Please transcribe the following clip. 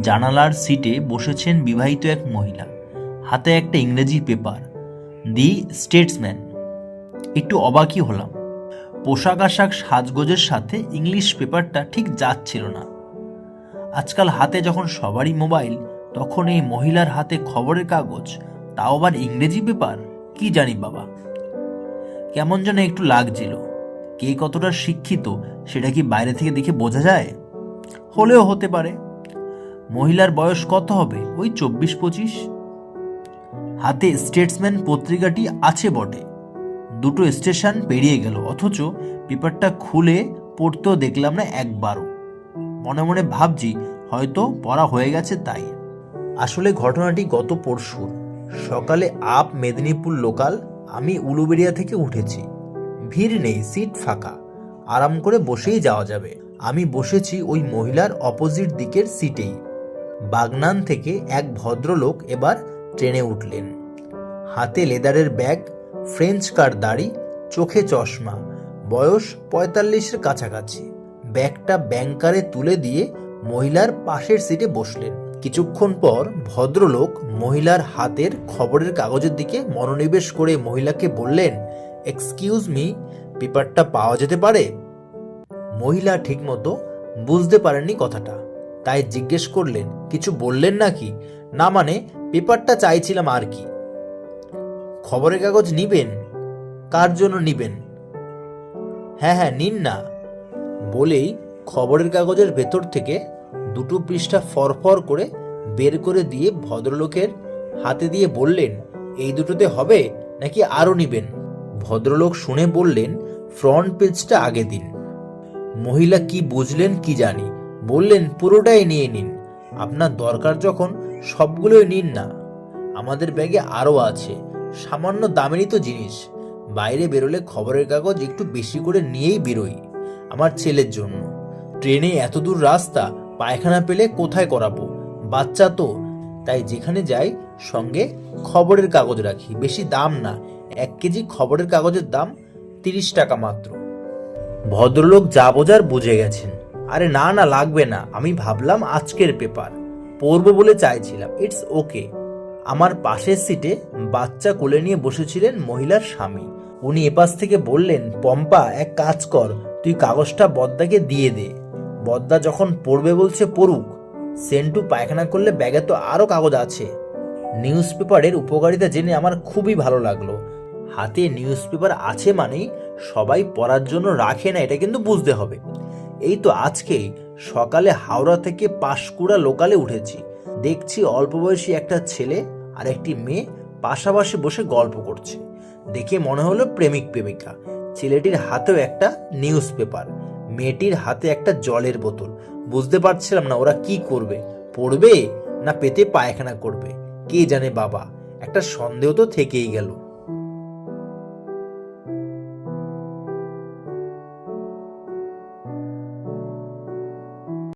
জানালার সিটে বসেছেন বিবাহিত এক মহিলা, হাতে একটা ইংরেজি পেপার, দি স্টেটসম্যান। একটু অবাকই হলাম। পোশাক আশাক সাজগোজের সাথে ইংলিশ পেপারটা ঠিক যাচ্ছিল না। আজকাল হাতে যখন সবারই মোবাইল, তখন এই মহিলার হাতে খবরের কাগজ, তাও আবার ইংরেজি পেপার, কি জানি বাবা। কেমন যেন একটু লাগছিল। কে কতটা শিক্ষিত সেটা কি বাইরে থেকে দেখে বোঝা যায়? হলেও হতে পারে। মহিলার বয়স কত হবে? ওই 24-25। হাতে স্টেটসম্যান পত্রিকাটি আছে বটে। দুটো স্টেশন পেরিয়ে গেল, অথচ পেপারটা খুলে পড়তেও দেখলাম না একবারও। মনে মনে ভাবছি হয়তো পড়া হয়ে গেছে তাই। আসলে ঘটনাটি গত পরশু সকালে আপ মেদিনীপুর লোকাল। আমি উলুবেড়িয়া থেকে উঠেছি। ভিড় নেই, সিট ফাঁকা, আরাম করে বসেই যাওয়া যাবে। আমি বসেছি ওই মহিলার অপোজিট দিকের সিটেই। বাগনান থেকে এক ভদ্রলোক এবার ট্রেনে উঠলেন। হাতে লেদারের ব্যাগ, ফ্রেঞ্চ কাট দাড়ি, চোখে চশমা, বয়স 45-এর কাছাকাছি। ব্যাগটা ব্যাংকারে তুলে দিয়ে মহিলার পাশের সিটে বসলেন। কিছুক্ষণ পর ভদ্রলোক মহিলার হাতের খবরের কাগজের দিকে মনোনিবেশ করে মহিলাকে বললেন, এক্সকিউজ মি, পেপারটা পাওয়া যেতে পারে? মহিলা ঠিকমতো বুঝতে পারেননি কথাটা, তাই জিজ্ঞেস করলেন, কিছু বললেন নাকি? না মানে, পেপারটা চাইছিলাম আর কি। খবরের কাগজ নিবেন? কার জন্য নিবেন? হ্যাঁ হ্যাঁ, নিন না। বলেই খবরের কাগজের ভেতর থেকে দুটো পৃষ্ঠা ফরফর করে বের করে দিয়ে ভদ্রলোকের হাতে দিয়ে বললেন, এই দুটোতে হবে নাকি আরও নিবেন? ভদ্রলোক শুনে বললেন, ফ্রন্ট পেজটা আগে দিন। মহিলা কি বুঝলেন কি জানি, বললেন, পুরোটাই নিয়ে নিন। আপনার দরকার যখন সবগুলোই নিন না, আমাদের ব্যাগে আরও আছে। সামান্য দামেরই তো জিনিস। বাইরে বেরোলে খবরের কাগজ একটু বেশি করে নিয়েই বেরোই, আমার ছেলের জন্য। ট্রেনে এত দূর রাস্তা, পায়খানা পেলে কোথায় করাবো? বাচ্চা তো, তাই যেখানে যাই সঙ্গে খবরের কাগজ রাখি। বেশি দাম না, 1 কেজি খবরের কাগজের দাম 30 টাকা মাত্র। ভদ্রলোক যা বোঝার বুঝে গেছেন। আরে না না, লাগবে না, আমি ভাবলাম আজকের পেপার পড়বো বলে চাইছিলাম, ইটস ওকে। আমার পাশের সিটে বাচ্চা কোলে নিয়ে বসেছিলেন মহিলার স্বামী। উনি এপাশ থেকে বললেন, পম্পা, এক কাজ কর, তুই কাগজটা বদ্দাকে দিয়ে দে। বদ্দা যখন পড়বে বলছে পড়ুক। সেন্টু পায়খানা করলে ব্যাগে তো আরও কাগজ আছে। নিউজ পেপারের উপকারিতা জেনে আমার খুবই ভালো লাগলো। হাতে নিউজ পেপার আছে মানেই সবাই পড়ার জন্য রাখে না, এটা কিন্তু বুঝতে হবে। এই তো আজকেই সকালে হাওড়া থেকে পাঁশকুড়া লোকালে উঠেছি। দেখছি অল্প বয়সী একটা ছেলে আর একটি মেয়ে পাশাপাশি বসে গল্প করছে। দেখে মনে হলো প্রেমিক প্রেমিকা। ছেলেটির হাতেও একটা নিউজ পেপার, মেয়েটির হাতে একটা জলের বোতল। বুঝতে পারছিলাম না ওরা কি করবে, পড়বে না পেতে পায়খানা করবে, কে জানে বাবা। একটা সন্দেহ তো থেকেই গেল।